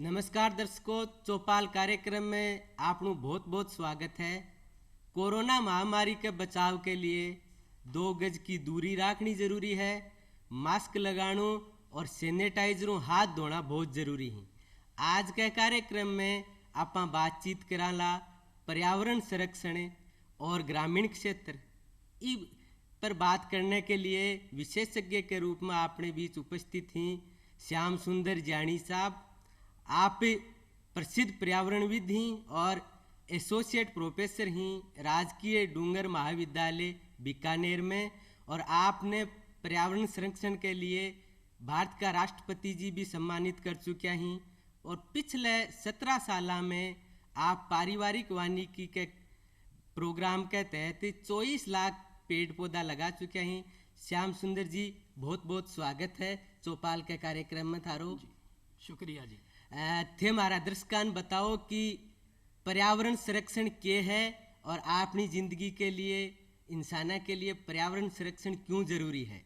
नमस्कार दर्शकों, चौपाल कार्यक्रम में आपનું बहुत बहुत स्वागत है। कोरोना महामारी के बचाव के लिए 2 गज की दूरी रखनी जरूरी है, मास्क लगाना और सैनिटाइजरों हाथ धोना बहुत जरूरी है। आज के कार्यक्रम में आप बातचीत कराला पर्यावरण संरक्षण और ग्रामीण क्षेत्र पर बात करने के लिए विशेषज्ञ के रूप में अपने बीच उपस्थित हैं श्याम सुंदर जानी साहब। आप प्रसिद्ध पर्यावरणविद हैं और एसोसिएट प्रोफेसर हैं राजकीय डूंगर महाविद्यालय बीकानेर में, और आपने पर्यावरण संरक्षण के लिए भारत का राष्ट्रपति जी भी सम्मानित कर चुके हैं। और पिछले 17 साल में आप पारिवारिक वानिकी के प्रोग्राम के तहत 24 लाख पेड़ पौधा लगा चुके हैं। श्याम सुंदर जी, बहुत बहुत स्वागत है चौपाल के कार्यक्रम में थारो। शुक्रिया जी। थे हमारा दर्शकान बताओ कि पर्यावरण संरक्षण क्या है और अपनी जिंदगी के लिए, इंसाना के लिए पर्यावरण संरक्षण क्यों जरूरी है।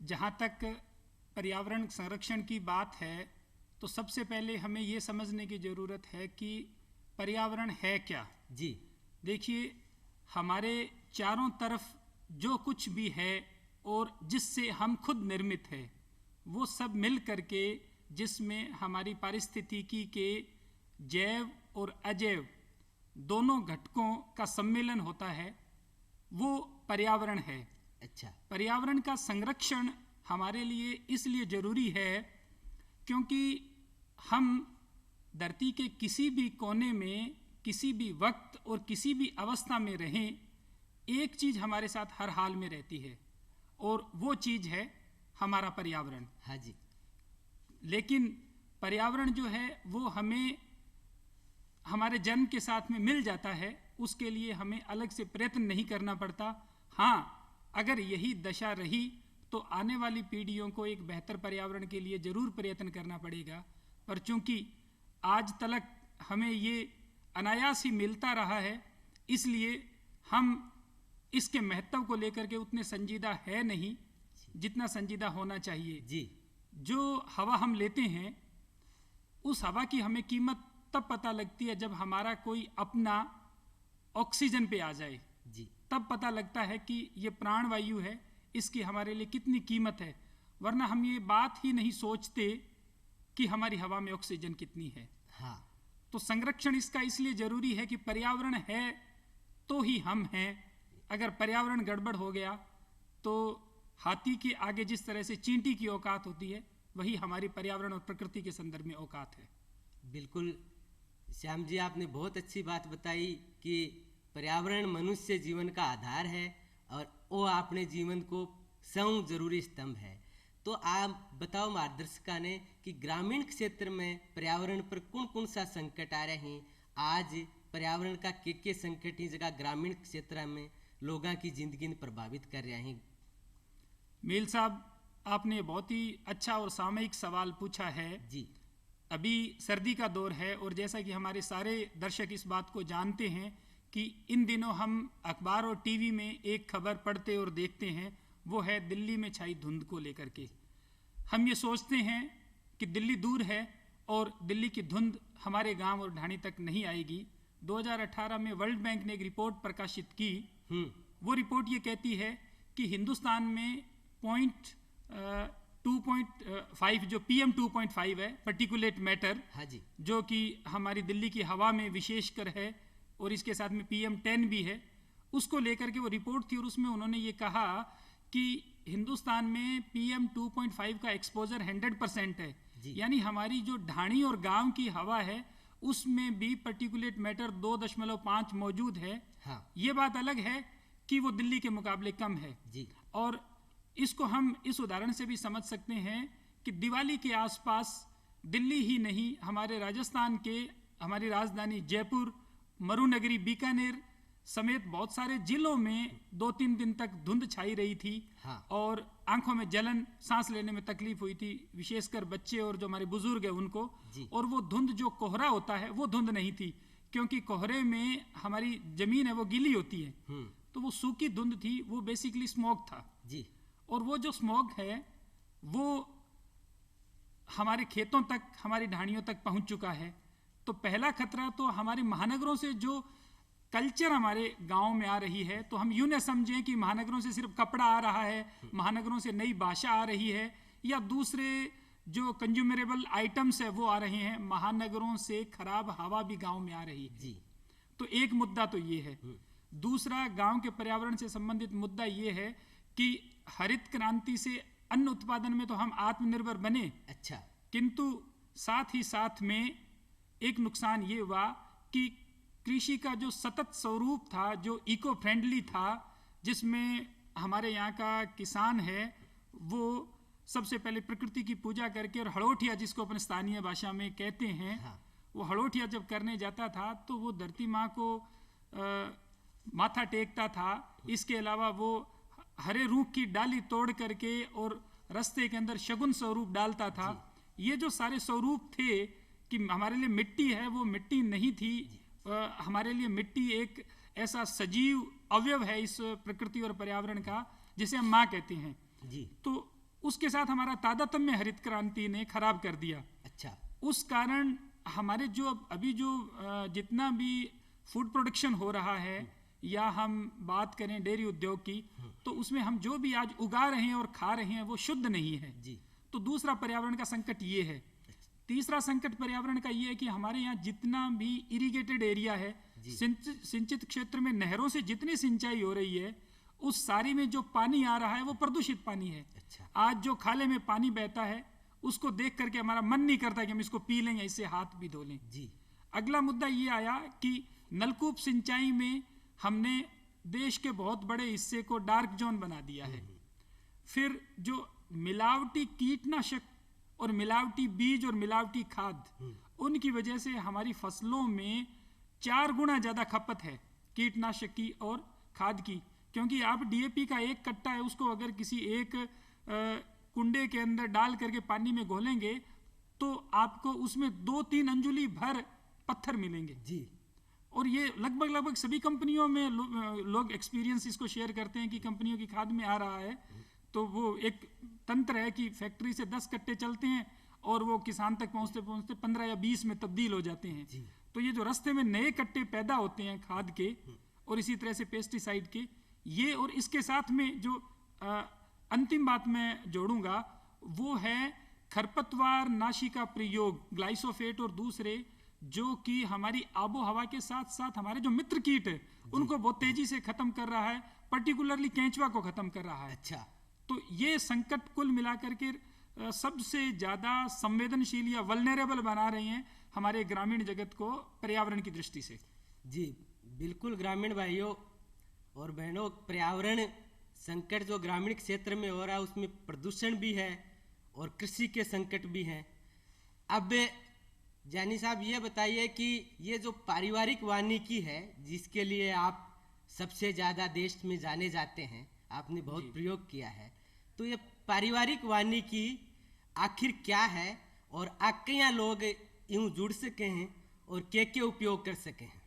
जहाँ तक पर्यावरण संरक्षण की बात है तो सबसे पहले हमें ये समझने की ज़रूरत है कि पर्यावरण है क्या। जी देखिए, हमारे चारों तरफ जो कुछ भी है और जिससे हम खुद निर्मित है वो सब मिल करके, जिसमें हमारी पारिस्थितिकी के जैव और अजैव दोनों घटकों का सम्मेलन होता है, वो पर्यावरण है। अच्छा, पर्यावरण का संरक्षण हमारे लिए इसलिए ज़रूरी है क्योंकि हम धरती के किसी भी कोने में, किसी भी वक्त और किसी भी अवस्था में रहें, एक चीज़ हमारे साथ हर हाल में रहती है और वो चीज़ है हमारा पर्यावरण। हाँ जी। लेकिन पर्यावरण जो है वो हमें हमारे जन्म के साथ में मिल जाता है, उसके लिए हमें अलग से प्रयत्न नहीं करना पड़ता। हाँ, अगर यही दशा रही तो आने वाली पीढ़ियों को एक बेहतर पर्यावरण के लिए ज़रूर प्रयत्न करना पड़ेगा, पर चूंकि आज तक हमें ये अनायास ही मिलता रहा है, इसलिए हम इसके महत्व को लेकर के उतने संजीदा है नहीं जितना संजीदा होना चाहिए। जी, जो हवा हम लेते हैं उस हवा की हमें कीमत तब पता लगती है जब हमारा कोई अपना ऑक्सीजन पे आ जाए। जी, तब पता लगता है कि ये प्राणवायु है, इसकी हमारे लिए कितनी कीमत है, वरना हम ये बात ही नहीं सोचते कि हमारी हवा में ऑक्सीजन कितनी है। हाँ, तो संरक्षण इसका इसलिए जरूरी है कि पर्यावरण है तो ही हम हैं। अगर पर्यावरण गड़बड़ हो गया तो हाथी के आगे जिस तरह से चींटी की औकात होती है, वही हमारी पर्यावरण और प्रकृति के संदर्भ में औकात है। बिल्कुल श्याम जी, आपने बहुत अच्छी बात बताई कि पर्यावरण मनुष्य जीवन का आधार है और वो अपने जीवन को स्वयं जरूरी स्तंभ है। तो आप बताओ मार्गदर्शिका ने कि ग्रामीण क्षेत्र में पर्यावरण पर कौन कौन सा संकट आ रहे हैं। आज पर्यावरण का के संकट ही जगह ग्रामीण क्षेत्र में लोगों की जिंदगी प्रभावित कर रहे हैं। मील साहब, आपने बहुत ही अच्छा और सामयिक सवाल पूछा है। जी, अभी सर्दी का दौर है और जैसा कि हमारे सारे दर्शक इस बात को जानते हैं कि इन दिनों हम अखबार और टीवी में एक खबर पढ़ते और देखते हैं, वो है दिल्ली में छाई धुंध को लेकर के। हम ये सोचते हैं कि दिल्ली दूर है और दिल्ली की धुंध हमारे गांव और ढाणी तक नहीं आएगी। 2018 में वर्ल्ड बैंक ने एक रिपोर्ट प्रकाशित की। वो रिपोर्ट ये कहती है कि हिंदुस्तान में 2.5 जो PM 2.5 है, पर्टिकुलेट मैटर, हाँ जी, जो कि हमारी दिल्ली की हवा में विशेषकर है और इसके साथ में PM 10 भी है, उसको लेकर के वो रिपोर्ट थी और उसमें उन्होंने ये कहा कि हिंदुस्तान में PM 2.5 का एक्सपोजर 100% है। यानी हमारी जो ढाणी और गांव की हवा है उसमें भी पर्टिकुलेट मैटर 2.5 मौजूद है। हाँ, ये बात अलग है कि वो दिल्ली के मुकाबले कम है। जी, और इसको हम इस उदाहरण से भी समझ सकते हैं कि दिवाली के आसपास दिल्ली ही नहीं, हमारे राजस्थान के, हमारी राजधानी जयपुर, मरुनगरी बीकानेर समेत बहुत सारे जिलों में 2-3 दिन तक धुंध छाई रही थी। हाँ, और आंखों में जलन, सांस लेने में तकलीफ हुई थी, विशेषकर बच्चे और जो हमारे बुजुर्ग हैं उनको। और वो धुंध जो कोहरा होता है वो धुंध नहीं थी, क्योंकि कोहरे में हमारी जमीन है वो गीली होती है, तो वो सूखी धुंध थी, वो बेसिकली स्मॉग था। जी, और वो जो स्मॉग है वो हमारे खेतों तक, हमारी ढाणियों तक पहुंच चुका है। तो पहला खतरा तो हमारे महानगरों से जो कल्चर हमारे गांव में आ रही है, तो हम यूं न समझें कि महानगरों से सिर्फ कपड़ा आ रहा है, महानगरों से नई भाषा आ रही है या दूसरे जो कंज्यूमरेबल आइटम्स है वो आ रहे हैं। महानगरों से खराब हवा भी गांव में आ रही है जी। तो एक मुद्दा तो ये है। दूसरा, गांव के पर्यावरण से संबंधित मुद्दा ये है कि हरित क्रांति से अन्न उत्पादन में तो हम आत्मनिर्भर बने, अच्छा, किंतु साथ ही साथ में एक नुकसान ये हुआ कि कृषि का जो सतत स्वरूप था, जो इको फ्रेंडली था, जिसमें हमारे यहाँ का किसान है वो सबसे पहले प्रकृति की पूजा करके, और हड़ोठिया जिसको अपन स्थानीय भाषा में कहते हैं, हाँ। वो हड़ोठिया जब करने जाता था तो वो धरती माँ को माथा टेकता था। इसके अलावा वो हरे रूख की डाली तोड़ करके और रास्ते के अंदर शगुन स्वरूप डालता था। ये जो सारे स्वरूप थे कि हमारे लिए मिट्टी है, वो मिट्टी नहीं थी। हमारे लिए मिट्टी एक ऐसा सजीव अवयव है इस प्रकृति और पर्यावरण का, जिसे हम माँ कहते हैं जी। तो उसके साथ हमारा तादात्म्य हरित क्रांति ने खराब कर दिया। अच्छा, उस कारण हमारे जो अभी जो जितना भी फूड प्रोडक्शन हो रहा है, या हम बात करें डेयरी उद्योग की, तो उसमें हम जो भी आज उगा रहे हैं और खा रहे हैं वो शुद्ध नहीं है जी। तो दूसरा पर्यावरण का संकट ये है। तीसरा संकट पर्यावरण का ये है कि हमारे यहाँ जितना भी इरिगेटेड एरिया है, सिंचित क्षेत्र में नहरों से जितनी सिंचाई हो रही है, उस सारी में जो पानी आ रहा है वो प्रदूषित पानी है। अच्छा। आज जो खाले में पानी बहता है उसको देख करके हमारा मन नहीं करता कि हम इसको पी लें या इससे हाथ भी धो लें। जी। अगला मुद्दा ये आया कि नलकूप सिंचाई में हमने देश के बहुत बड़े हिस्से को डार्क जोन बना दिया है। फिर जो मिलावटी कीटनाशक और मिलावटी बीज और मिलावटी खाद, उनकी वजह से हमारी फसलों में 4 गुना ज्यादा खपत है कीटनाशक की और खाद की। क्योंकि आप डीएपी का एक कट्टा है, उसको अगर किसी एक कुंडे के अंदर डाल करके पानी में घोलेंगे तो आपको उसमें 2-3 अंजुली भर पत्थर मिलेंगे जी। और ये लगभग सभी कंपनियों में लोग एक्सपीरियंस इसको शेयर करते हैं कि कंपनियों की खाद में आ रहा है। तो वो एक तंत्र है कि फैक्ट्री से 10 कट्टे चलते हैं और वो किसान तक पहुंचते पहुंचते 15 या 20 में तब्दील हो जाते हैं। तो ये जो रास्ते में नए कट्टे पैदा होते हैं खाद के और इसी तरह से पेस्टिसाइड के, ये और इसके साथ में जो अंतिम बात मैं जोड़ूंगा वो है खरपतवार नाशी का प्रयोग, ग्लाइसोफेट और दूसरे, जो कि हमारी आबो हवा के साथ साथ हमारे जो मित्र कीट है उनको बहुत तेजी से खत्म कर रहा है, पर्टिकुलरली केंचुआ को खत्म कर रहा है। अच्छा। तो ये संकट कुल मिलाकर के सबसे ज्यादा संवेदनशील या वल्नरेबल बना रहे हैं हमारे ग्रामीण जगत को पर्यावरण की दृष्टि से। जी बिल्कुल। ग्रामीण भाइयों और बहनों, पर्यावरण संकट जो ग्रामीण क्षेत्र में हो रहा है उसमें प्रदूषण भी है और कृषि के संकट भी हैं। अब जानी साहब ये बताइए कि ये जो पारिवारिक वानिकी है जिसके लिए आप सबसे ज़्यादा देश में जाने जाते हैं, आपने बहुत प्रयोग किया है, तो ये पारिवारिक वानिकी आखिर क्या है और आपके यहाँ लोग यूं जुड़ सके हैं और क्या उपयोग कर सके हैं?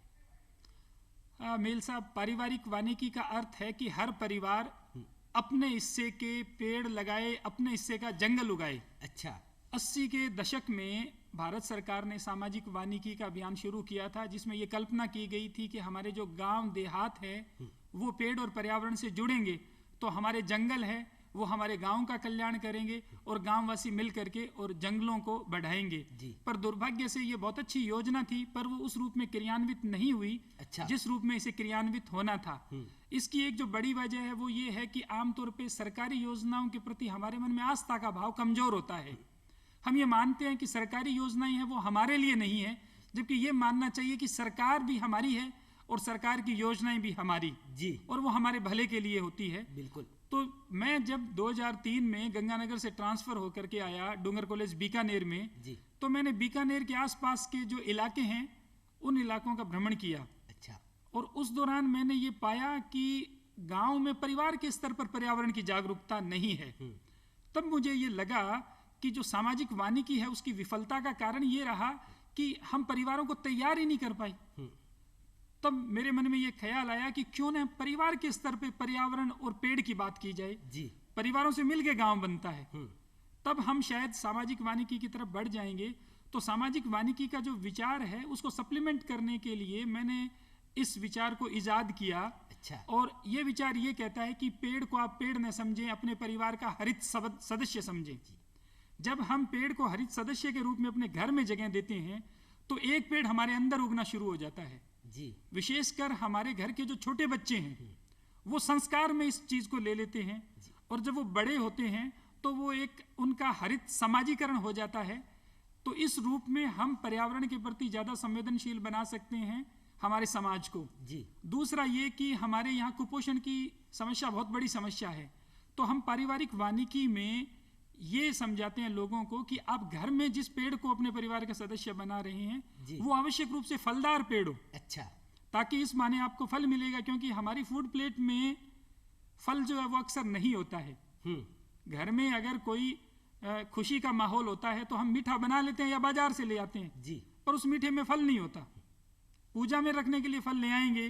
मेल साहब, पारिवारिक वानिकी का अर्थ है कि हर परिवार अपने हिस्से के पेड़ लगाए, अपने हिस्से का जंगल उगाए। अच्छा। 80 के दशक में भारत सरकार ने सामाजिक वानिकी का अभियान शुरू किया था, जिसमें ये कल्पना की गई थी कि हमारे जो गांव देहात है वो पेड़ और पर्यावरण से जुड़ेंगे तो हमारे जंगल है वो हमारे गांव का कल्याण करेंगे और गांववासी मिल करके और जंगलों को बढ़ाएंगे। पर दुर्भाग्य से ये बहुत अच्छी योजना थी, पर वो उस रूप में क्रियान्वित नहीं हुई। अच्छा। जिस रूप में इसे क्रियान्वित होना था। इसकी एक जो बड़ी वजह है वो ये है कि आमतौर पे सरकारी योजनाओं के प्रति हमारे मन में आस्था का भाव कमजोर होता है। हम ये मानते हैं कि सरकारी योजनाएं हैं वो हमारे लिए नहीं है, जबकि ये मानना चाहिए कि सरकार भी हमारी है और सरकार की योजनाएं भी हमारी जी, और वो हमारे भले के लिए होती है। बिल्कुल। तो मैं जब 2003 में गंगानगर से ट्रांसफर होकर के आया डूंगर कॉलेज बीकानेर में जी। तो मैंने बीकानेर के आसपास के जो इलाके हैं उन इलाकों का भ्रमण किया। अच्छा। और उस दौरान मैंने ये पाया कि गांव में परिवार के स्तर पर पर्यावरण की जागरूकता नहीं है। तब मुझे ये लगा कि जो सामाजिक वानिकी है उसकी विफलता का कारण ये रहा कि हम परिवारों को तैयार ही नहीं कर पाए। तब मेरे मन में ये ख्याल आया कि क्यों न परिवार के स्तर पे पर्यावरण और पेड़ की बात की जाए। जी। परिवारों से मिलके गांव बनता है। तब हम शायद सामाजिक वानिकी की तरफ बढ़ जाएंगे। तो सामाजिक वानिकी का जो विचार है उसको सप्लीमेंट करने के लिए मैंने इस विचार को इजाद किया। अच्छा। और ये विचार ये कहता है कि पेड़ को आप पेड़ न समझें, अपने परिवार का हरित सदस्य समझें। जब हम पेड़ को हरित सदस्य के रूप में अपने घर में जगह देते हैं तो एक पेड़ हमारे अंदर उगना शुरू हो जाता है जी। विशेषकर हमारे घर के जो छोटे बच्चे हैं वो संस्कार में इस चीज को ले लेते हैं, और जब वो बड़े होते हैं तो वो एक उनका हरित समाजीकरण हो जाता है। तो इस रूप में हम पर्यावरण के प्रति ज्यादा संवेदनशील बना सकते हैं हमारे समाज को जी। दूसरा ये कि हमारे यहाँ कुपोषण की समस्या बहुत बड़ी समस्या है, तो हम पारिवारिक वानिकी में ये समझाते हैं लोगों को कि आप घर में जिस पेड़ को अपने परिवार का सदस्य बना रहे हैं वो आवश्यक रूप से फलदार पेड़ हो। अच्छा। ताकि इस माने आपको फल मिलेगा, क्योंकि हमारी फूड प्लेट में फल जो है वो अक्सर नहीं होता है। घर में अगर कोई खुशी का माहौल होता है तो हम मीठा बना लेते हैं या बाजार से ले आते हैं जी। पर उस मीठे में फल नहीं होता। पूजा में रखने के लिए फल ले आएंगे,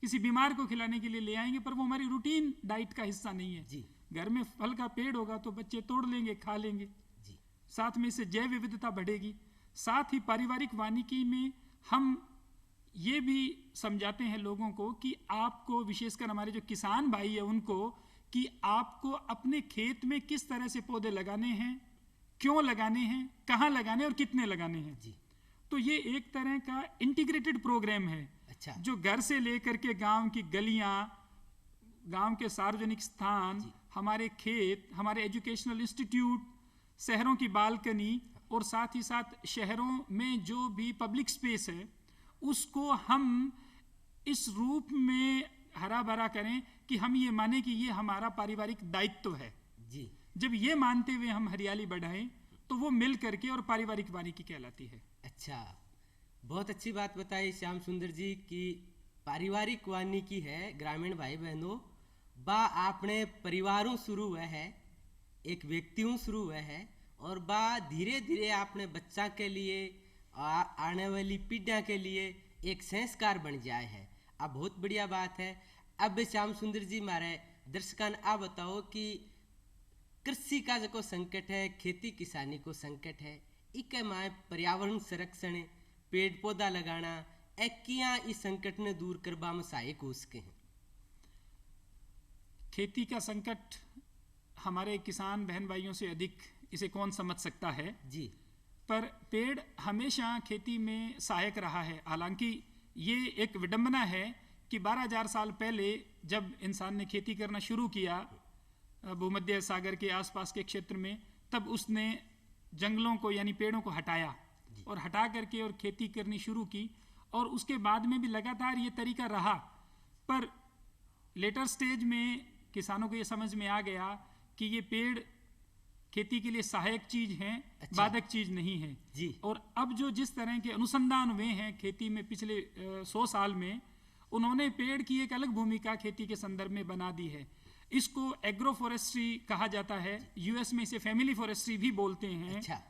किसी बीमार को खिलाने के लिए ले आएंगे, पर वो हमारी रूटीन डाइट का हिस्सा नहीं है जी। घर में फल का पेड़ होगा तो बच्चे तोड़ लेंगे, खा लेंगे जी। साथ में इससे जैव विविधता बढ़ेगी। साथ ही पारिवारिक वानिकी में हम ये भी समझाते हैं लोगों को कि आपको, विशेषकर हमारे जो किसान भाई है उनको, कि आपको अपने खेत में किस तरह से पौधे लगाने हैं, क्यों लगाने हैं, कहाँ लगाने और कितने लगाने हैं जी। तो ये एक तरह का इंटीग्रेटेड प्रोग्राम है। अच्छा। जो घर से लेकर के गांव की गलियां, गांव के सार्वजनिक स्थान, हमारे खेत, हमारे एजुकेशनल इंस्टीट्यूट, शहरों की बालकनी और साथ ही साथ शहरों में जो भी पब्लिक स्पेस है उसको हम इस रूप में हरा भरा करें कि हम ये माने कि ये हमारा पारिवारिक दायित्व है जी। जब ये मानते हुए हम हरियाली बढ़ाएं तो वो मिल करके और पारिवारिक वानिकी कहलाती है। अच्छा, बहुत अच्छी बात बताई श्याम सुंदर जी कि पारिवारिक वानिकी है ग्रामीण भाई बहनों बा आपने परिवारों शुरू हुआ है, एक व्यक्तियों शुरू हुआ है और बा धीरे धीरे आपने बच्चा के लिए आने वाली पीढ़ियां के लिए एक संस्कार बन जाए है। अब बहुत बढ़िया बात है। अब श्याम सुंदर जी मारे दर्शकान आ बताओ कि कृषि का जो संकट है, खेती किसानी को संकट है, इके माए पर्यावरण संरक्षण, पेड़ पौधा लगाना किया इस संकट ने दूर करवा में सहायक हो सके हैं। खेती का संकट हमारे किसान बहन भाइयों से अधिक इसे कौन समझ सकता है जी। पर पेड़ हमेशा खेती में सहायक रहा है। हालांकि ये एक विडंबना है कि 12,000 साल पहले जब इंसान ने खेती करना शुरू किया भूमध्य सागर के आसपास के क्षेत्र में, तब उसने जंगलों को यानी पेड़ों को हटाया और हटा करके और खेती करनी शुरू की, और उसके बाद में भी लगातार ये तरीका रहा। पर लेटर स्टेज में किसानों को ये समझ में आ गया कि ये पेड़ खेती के लिए सहायक चीज हैं, बाधक चीज नहीं है जी। और अब जो जिस तरह के अनुसंधान हुए हैं खेती में पिछले 100 साल में, उन्होंने पेड़ की एक अलग भूमिका खेती के संदर्भ में बना दी है। इसको एग्रो फॉरेस्ट्री कहा जाता है, यूएस में इसे फैमिली फॉरेस्ट्री भी बोलते हैं। अच्छा।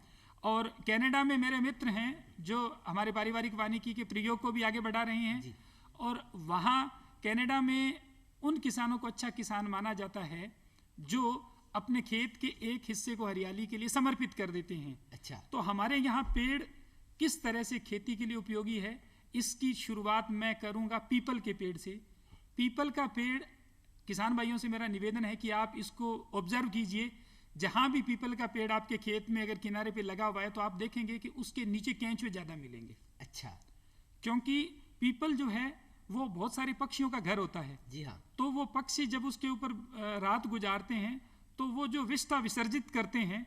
और कनाडा में मेरे मित्र हैं जो हमारे पारिवारिक वानिकी के प्रयोग को भी आगे बढ़ा रहे हैं जी। और वहाँ कनाडा में उन किसानों को अच्छा किसान माना जाता है जो अपने खेत के एक हिस्से को हरियाली के लिए समर्पित कर देते हैं। अच्छा। तो हमारे यहाँ पेड़ किस तरह से खेती के लिए उपयोगी है, इसकी शुरुआत मैं करूँगा पीपल के पेड़ से। पीपल का पेड़, किसान भाइयों से मेरा निवेदन है कि आप इसको ऑब्जर्व कीजिए। जहाँ भी पीपल का पेड़ आपके खेत में अगर किनारे पे लगा हुआ है तो आप देखेंगे कि उसके नीचे केंचुए ज़्यादा मिलेंगे। अच्छा। क्योंकि पीपल जो है वो बहुत सारे पक्षियों का घर होता है। जी हाँ। तो वो पक्षी जब उसके ऊपर रात गुजारते हैं तो वो जो विष्ठा विसर्जित करते हैं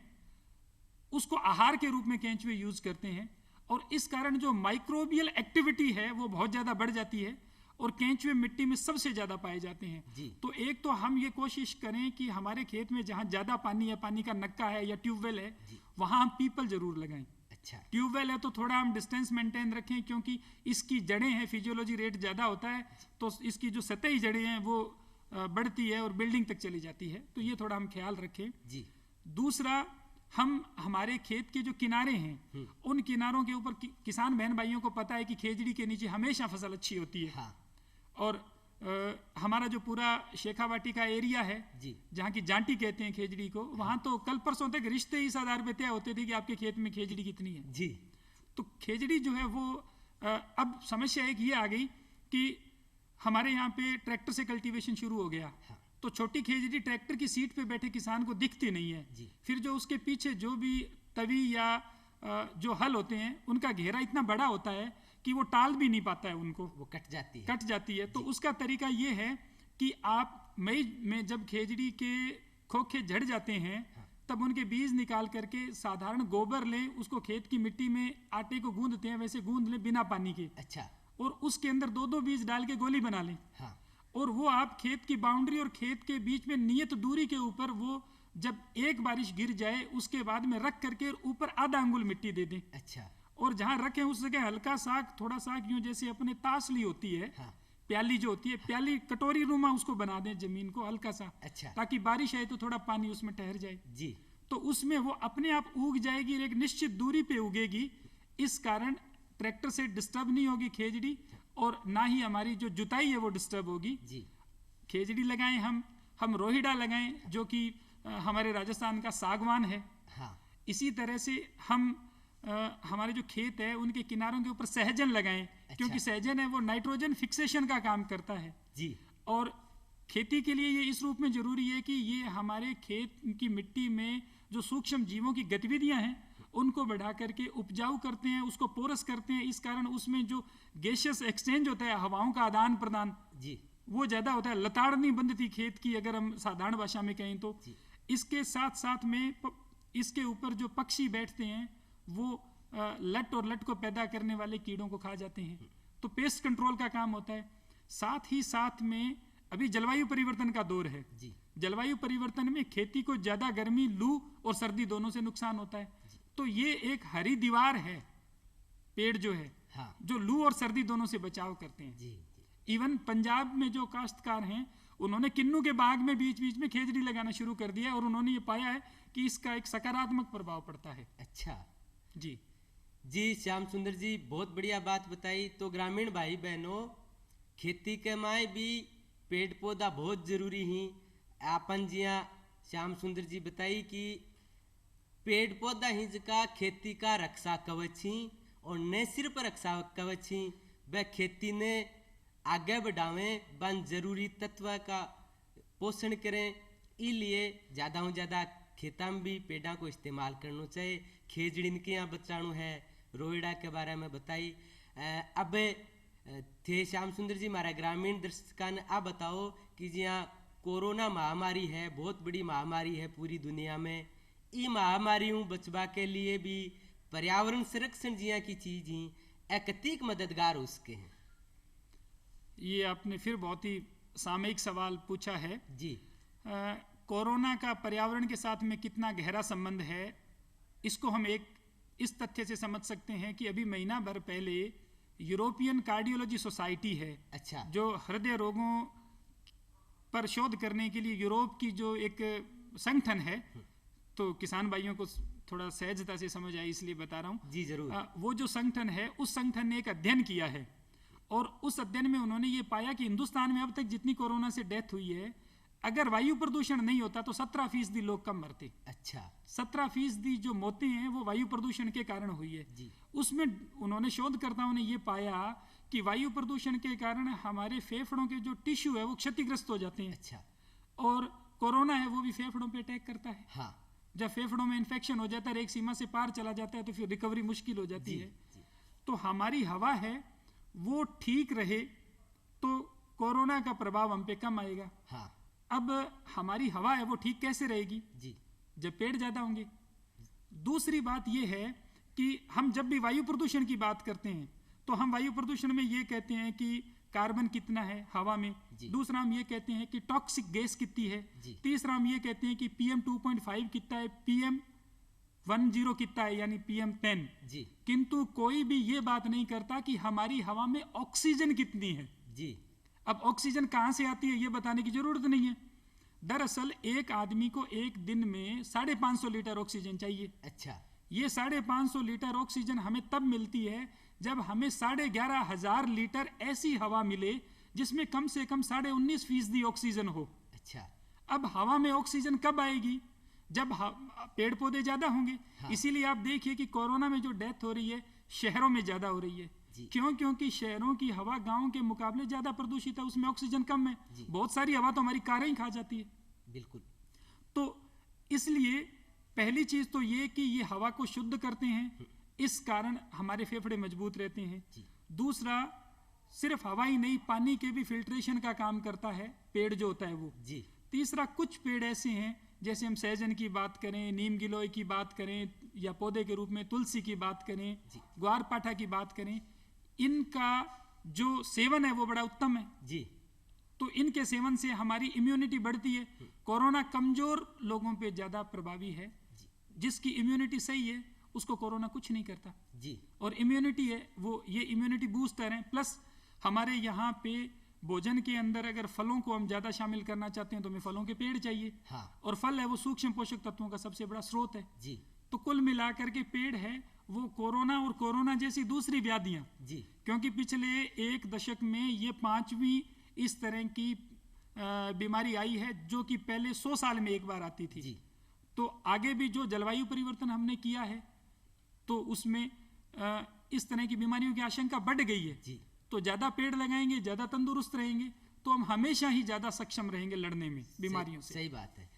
उसको आहार के रूप में केंचुए यूज करते हैं, और इस कारण जो माइक्रोबियल एक्टिविटी है वो बहुत ज़्यादा बढ़ जाती है और केंचुए मिट्टी में सबसे ज़्यादा पाए जाते हैं जी। तो एक तो हम ये कोशिश करें कि हमारे खेत में जहाँ ज़्यादा पानी है, पानी का नक्का है या ट्यूबवेल है, वहाँ हम पीपल जरूर लगाएं। अच्छा। ट्यूबवेल है तो थोड़ा हम डिस्टेंस मेंटेन रखें, क्योंकि इसकी जड़ें हैं, फिजियोलॉजी रेट ज़्यादा होता है तो इसकी जो सतही जड़ें हैं वो बढ़ती है और बिल्डिंग तक चली जाती है, तो ये थोड़ा हम ख्याल रखें जी। दूसरा, हम हमारे खेत के जो किनारे हैं उन किनारों के ऊपर किसान बहन भाइयों को पता है कि खेजड़ी के नीचे हमेशा फसल अच्छी होती है। हाँ। और हमारा जो पूरा शेखावाटी का एरिया है, जी जहाँ की जांटी कहते हैं खेजड़ी को, वहाँ तो कल परसों तक रिश्ते इस आधार पे तय होते थे कि आपके खेत में खेजड़ी कितनी है। जी तो खेजड़ी जो है वो अब समस्या एक ये आ गई कि हमारे यहाँ पे ट्रैक्टर से कल्टीवेशन शुरू हो गया। हाँ। तो छोटी खेजड़ी ट्रैक्टर की सीट पे बैठे किसान को दिखती नहीं है। जी। फिर जो उसके पीछे जो भी तवी या जो हल होते हैं उनका घेरा इतना बड़ा होता है कि वो टाल भी नहीं पाता है उनको, वो कट जाती है। कट जाती है। तो उसका तरीका ये है कि आप मई में जब खेजड़ी के खोखे झड़ जाते हैं, तब उनके बीज निकाल करके साधारण गोबर लें, उसको खेत की मिट्टी में आटे को गूंदते हैं वैसे गूंद लें बिना पानी के, अच्छा। और उसके अंदर 2-2 बीज डाल के गोली बना लें। हाँ। और वो आप खेत की बाउंड्री और खेत के बीच में नियत दूरी के ऊपर वो जब एक बारिश गिर जाए उसके बाद में रख करके ऊपर आधा अंगुल मिट्टी दे दें। अच्छा। और जहां रखें उस जगह हल्का सा, थोड़ा सा यूं जैसे अपने तासली होती है, हाँ। प्याली जो होती है, प्याली कटोरी रूमा उसको बना दें जमीन को हल्का सा, अच्छा। ताकि बारिश आए तो थोड़ा पानी उसमें ठहर जाए। जी। तो उसमें वो अपने आप उग जाएगी, एक निश्चित दूरी पे उगेगी। इस कारण ट्रैक्टर से डिस्टर्ब नहीं होगी खेजड़ी, और ना ही हमारी जो जुताई है वो डिस्टर्ब होगी। जी। खेजड़ी लगाएं हम रोहिड़ा लगाएं जो कि हमारे राजस्थान का सागवान है। हाँ। इसी तरह से हम हमारे जो खेत है उनके किनारों के ऊपर सहजन लगाएं। अच्छा। क्योंकि सहजन है वो नाइट्रोजन फिक्सेशन का काम करता है। जी। और खेती के लिए ये इस रूप में जरूरी है कि ये हमारे खेत की मिट्टी में जो सूक्ष्म जीवों की गतिविधियां हैं उनको बढ़ा करके उपजाऊ करते हैं, उसको पोरस करते हैं। इस कारण उसमें जो गैसियस एक्सचेंज होता है, हवाओं का आदान प्रदान, जी। वो ज्यादा होता है। लताड़ नहीं बंधती खेत की, अगर हम साधारण भाषा में कहें तो। जी। इसके साथ साथ में इसके ऊपर जो पक्षी बैठते हैं वो लट और लट को पैदा करने वाले कीड़ों को खा जाते हैं, तो पेस्ट कंट्रोल का काम होता है। साथ ही साथ में अभी जलवायु परिवर्तन का दौर है। जी। जलवायु परिवर्तन में खेती को ज्यादा गर्मी, लू और सर्दी दोनों से नुकसान होता है। तो ये एक हरी दीवार है पेड़ जो है। हाँ। जो लू और सर्दी दोनों से बचाव करते हैं। जी। इवन पंजाब में जो काश्तकार हैं उन्होंने किन्नू के बाग में बीच बीच में खेजड़ी लगाना शुरू कर दिया, और उन्होंने ये पाया है कि इसका एक सकारात्मक प्रभाव पड़ता है। अच्छा जी। जी श्याम सुंदर जी, बहुत बढ़िया बात बताई। तो ग्रामीण भाई बहनों, खेती के माए भी पेड़ पौधा बहुत जरूरी ही। आपन जिया श्याम सुंदर जी बताई कि पेड़ पौधा ही जिका खेती का रक्षा कवच ही, और न सिर्फ रक्षा कवच ही, वह खेती ने आगे बढ़ावें, बन जरूरी तत्व का पोषण करें। इसलिए ज़्यादा से ज़्यादा खेता में भी पेड़ा को इस्तेमाल करना चाहिए। खेजड़िन के यहाँ बचाणु है, रोहिड़ा के बारे में बताई। अब थे श्याम सुंदर जी, हमारा ग्रामीण दर्शकों ने आप बताओ कि जी हाँ कोरोना महामारी है, बहुत बड़ी महामारी है पूरी दुनिया में। ये महामारी बचवा के लिए भी पर्यावरण संरक्षण जिया की चीज ही एकतिक मददगार हो सके हैं। ये आपने फिर बहुत ही सामयिक सवाल पूछा है जी। कोरोना का पर्यावरण के साथ में कितना गहरा संबंध है, इसको हम एक इस तथ्य से समझ सकते हैं कि अभी महीना भर पहले यूरोपियन कार्डियोलॉजी सोसाइटी है, अच्छा, जो हृदय रोगों पर शोध करने के लिए यूरोप की जो एक संगठन है, तो किसान भाइयों को थोड़ा सहजता से समझ आए इसलिए बता रहा हूँ। जी जरूर। वो जो संगठन है, उस संगठन ने एक अध्ययन किया है, और उस अध्ययन में उन्होंने ये पाया कि हिंदुस्तान में अब तक जितनी कोरोना से डेथ हुई है, अगर वायु प्रदूषण नहीं होता तो 17% लोग कम मरते। अच्छा, 17% जो मौतें हैं वो वायु प्रदूषण के कारण हुई है। जी। उसमें उन्होंने शोधकर्ताओं ने ये पाया कि वायु प्रदूषण के कारण हमारे फेफड़ों के जो टिश्यू है वो क्षतिग्रस्त हो जाते हैं। अच्छा, और कोरोना है वो भी फेफड़ों पे अटैक करता है। हाँ, जब फेफड़ों में इन्फेक्शन हो जाता है, एक सीमा से पार चला जाता है, तो फिर रिकवरी मुश्किल हो जाती जी, है। जी। तो हमारी हवा है वो ठीक रहे तो कोरोना का प्रभाव हम पे कम आएगा। हाँ, अब हमारी हवा है वो ठीक कैसे रहेगी? जी, जब पेड़ ज्यादा होंगे। दूसरी बात यह है कि हम जब भी वायु प्रदूषण की बात करते हैं तो हम वायु प्रदूषण में ये कहते हैं कि कार्बन कितना है हवा में, दूसरा हम ये कहते हैं कि टॉक्सिक गैस कितनी है, तीसरा हम ये कहते हैं कि PM 2.5 कितना है, PM 10 कितना है, यानी PM 10 जी, किंतु कोई भी ये बात नहीं करता कि हमारी हवा में ऑक्सीजन कितनी है। जी। अब ऑक्सीजन कहां से आती है ये बताने की जरूरत नहीं है। दरअसल एक आदमी को एक दिन में 550 लीटर ऑक्सीजन चाहिए। अच्छा, ये 550 लीटर ऑक्सीजन हमें तब मिलती है जब हमें 11,500 लीटर ऐसी हवा मिले जिसमें कम से कम 19.5% ऑक्सीजन हो। अच्छा। अब हवा में ऑक्सीजन कब आएगी? जब पेड़ पौधे ज्यादा होंगे। हाँ। इसीलिए आप देखिए कि कोरोना में जो डेथ हो रही है शहरों में ज्यादा हो रही है। क्यों? क्योंकि शहरों की हवा गांव के मुकाबले ज्यादा प्रदूषित है, उसमें ऑक्सीजन कम है। बहुत सारी हवा तो हमारी कारें ही खा जाती है। बिल्कुल। तो इसलिए पहली चीज तो ये कि ये हवा को शुद्ध करते हैं, इस कारण हमारे फेफड़े मजबूत रहते हैं। दूसरा, सिर्फ हवा ही नहीं, पानी के भी फिल्ट्रेशन का काम करता है पेड़ जो होता है वो। तीसरा, कुछ पेड़ ऐसे हैं जैसे हम सहजन की बात करें, नीम गिलोय की बात करें, या पौधे के रूप में तुलसी की बात करें, ग्वारपाठा की बात करें, इनका जो सेवन है वो बड़ा उत्तम है जी। तो इनके सेवन से हमारी इम्यूनिटी बढ़ती है। कोरोना कमजोर लोगों पे ज्यादा प्रभावी है, जिसकी इम्यूनिटी सही है उसको कोरोना कुछ नहीं करता जी। और इम्यूनिटी है वो, ये इम्यूनिटी बूस्टर है। प्लस हमारे यहाँ पे भोजन के अंदर अगर फलों को हम ज्यादा शामिल करना चाहते हैं तो हमें फलों के पेड़ चाहिए। हाँ। और फल है वो सूक्ष्म पोषक तत्वों का सबसे बड़ा स्रोत है जी। तो कुल मिलाकर के पेड़ है वो कोरोना और कोरोना जैसी दूसरी व्याधियां जी, क्योंकि पिछले 1 दशक में ये 5वीं इस तरह की बीमारी आई है जो कि पहले 100 साल में एक बार आती थी जी। तो आगे भी जो जलवायु परिवर्तन हमने किया है तो उसमें इस तरह की बीमारियों की आशंका बढ़ गई है जी। तो ज्यादा पेड़ लगाएंगे, ज्यादा तंदुरुस्त रहेंगे, तो हम हमेशा ही ज्यादा सक्षम रहेंगे लड़ने में बीमारियों से। सही बात है।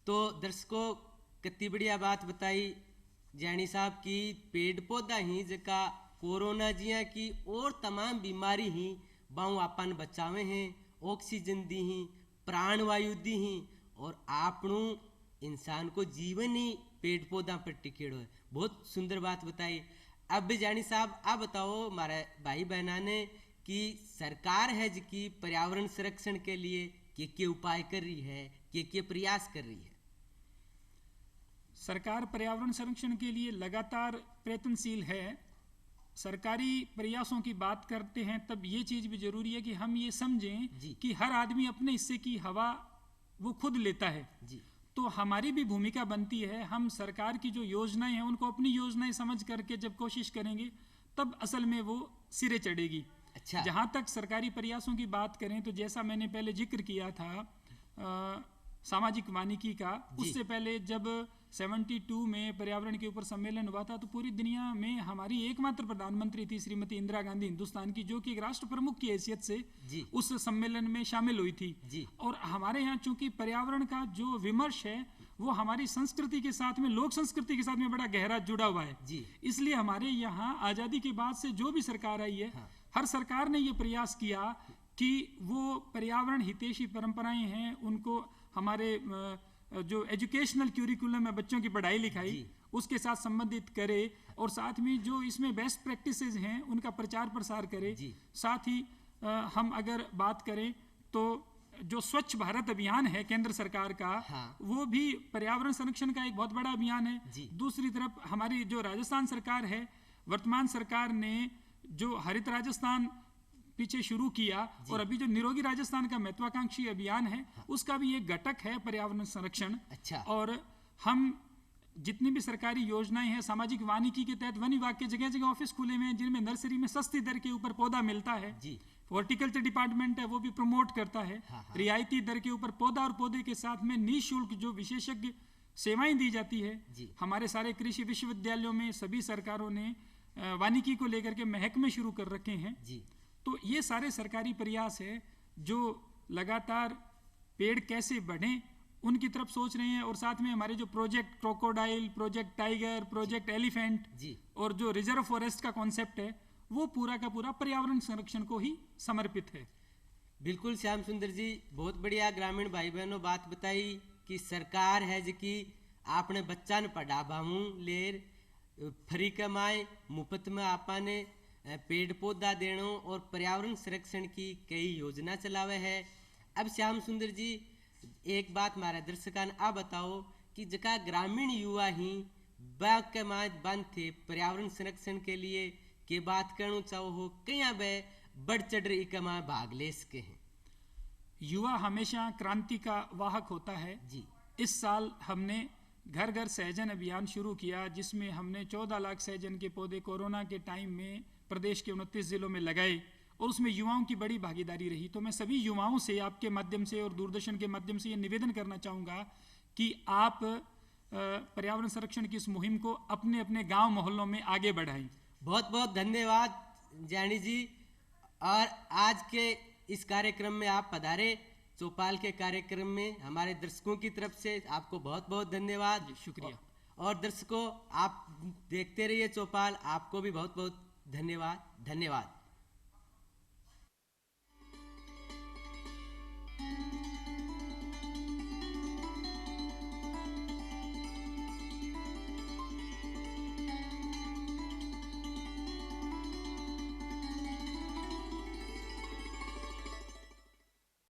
तो दर्शकों, कितनी बढ़िया बात बताई जानी साहब की पेड़ पौधा ही जका कोरोना जिया की और तमाम बीमारी ही बाऊ अपन बचावे हैं, ऑक्सीजन दी ही, प्राणवायु दी ही, और आपनू इंसान को जीवन ही पेड़ पौधा पर टिकेड़ो है। बहुत सुंदर बात बताई। अब जानी साहब आप बताओ हमारे भाई बहना ने कि सरकार है जिसकी पर्यावरण संरक्षण के लिए के उपाय कर रही है, के प्रयास कर रही है? सरकार पर्यावरण संरक्षण के लिए लगातार प्रयत्नशील है। सरकारी प्रयासों की बात करते हैं तब ये चीज भी जरूरी है कि हम ये समझें कि हर आदमी अपने हिस्से की हवा वो खुद लेता है जी। तो हमारी भी भूमिका बनती है, हम सरकार की जो योजनाएं हैं उनको अपनी योजनाएं समझ करके जब कोशिश करेंगे तब असल में वो सिरे चढ़ेगी। अच्छा। जहां तक सरकारी प्रयासों की बात करें तो जैसा मैंने पहले जिक्र किया था सामाजिक वानिकी का, उससे पहले जब 72 में पर्यावरण के ऊपर सम्मेलन हुआ था तो पूरी दुनिया में हमारी एकमात्र प्रधानमंत्री थी श्रीमती इंदिरा गांधी हिंदुस्तान की, जो कि एक राष्ट्र प्रमुख की हैसियत से उस सम्मेलन में शामिल हुई थी जी। और हमारे यहाँ चूंकि पर्यावरण का जो विमर्श है वो हमारी संस्कृति के साथ में, लोक संस्कृति के साथ में बड़ा गहरा जुड़ा हुआ है जी। इसलिए हमारे यहाँ आजादी के बाद से जो भी सरकार आई है, हाँ। हर सरकार ने ये प्रयास किया कि वो पर्यावरण हितैषी परंपराएं हैं उनको हमारे जो एजुकेशनल क्यूरिकुलम है बच्चों की पढ़ाई लिखाई उसके साथ संबंधित करे, और साथ में जो इसमें बेस्ट प्रैक्टिसेस हैं उनका प्रचार प्रसार करे। साथ ही हम अगर बात करें तो जो स्वच्छ भारत अभियान है केंद्र सरकार का, हाँ। वो भी पर्यावरण संरक्षण का एक बहुत बड़ा अभियान है। दूसरी तरफ हमारी जो राजस्थान सरकार है, वर्तमान सरकार ने जो हरित राजस्थान पीछे शुरू किया और अभी जो निरोगी राजस्थान का महत्वाकांक्षी अभियान है, हाँ। उसका भी एक घटक है पर्यावरण संरक्षण। अच्छा। और हम जितनी भी सरकारी योजनाएं हैं सामाजिक वानिकी के तहत वन विभाग के जगह जगह ऑफिस खुले हुए हैं जिनमें नर्सरी में सस्ती दर के ऊपर पौधा मिलता है जी। हॉर्टिकल्चर डिपार्टमेंट है वो भी प्रमोट करता है, हाँ। रियायती दर के ऊपर पौधा और पौधे के साथ में निःशुल्क जो विशेषज्ञ सेवाएं दी जाती है। हमारे सारे कृषि विश्वविद्यालयों में सभी सरकारों ने वानिकी को लेकर के महकमे शुरू कर रखे हैं जी। तो ये सारे सरकारी प्रयास है जो लगातार पेड़ कैसे बढ़ें उनकी तरफ सोच रहे हैं, और साथ में हमारे जो project crocodile, project tiger, project elephant और जो रिजर्व फॉरेस्ट का कॉन्सेप्ट है वो पूरा का पूरा पर्यावरण संरक्षण को ही समर्पित है। बिल्कुल श्याम सुंदर जी, बहुत बढ़िया ग्रामीण भाई बहनों बात बताई कि सरकार है जिकी आपने बच्चा ने पढ़ावाऊं लेर फ्री कमाए मुफ्त में आपने पेड़ पौधा देनो और पर्यावरण संरक्षण की कई योजना चलावे है। अब श्याम सुंदर जी एक बात हमारे दर्शकान आ बताओ कि जका ग्रामीण युवा ही बाग के मात बंद थे पर्यावरण संरक्षण के लिए के बात करना चाहो हो कहीं बे बढ़ चढ़ रही कमा भाग ले सके हैं। युवा हमेशा क्रांति का वाहक होता है जी। इस साल हमने घर घर सहजन अभियान शुरू किया जिसमें हमने 14 लाख सहजन के पौधे कोरोना के टाइम में प्रदेश के 29 जिलों में लगाए और उसमें युवाओं की बड़ी भागीदारी रही। तो मैं सभी युवाओं से आपके माध्यम से और दूरदर्शन के माध्यम से ये निवेदन करना चाहूँगा कि आप पर्यावरण संरक्षण की इस मुहिम को अपने अपने गांव मोहल्लों में आगे बढ़ाएं। बहुत बहुत धन्यवाद जानी जी। और आज के इस कार्यक्रम में आप पधारे, चौपाल के कार्यक्रम में हमारे दर्शकों की तरफ से आपको बहुत बहुत धन्यवाद। शुक्रिया। और दर्शकों, आप देखते रहिए चौपाल, आपको भी बहुत बहुत धन्यवाद। धन्यवाद।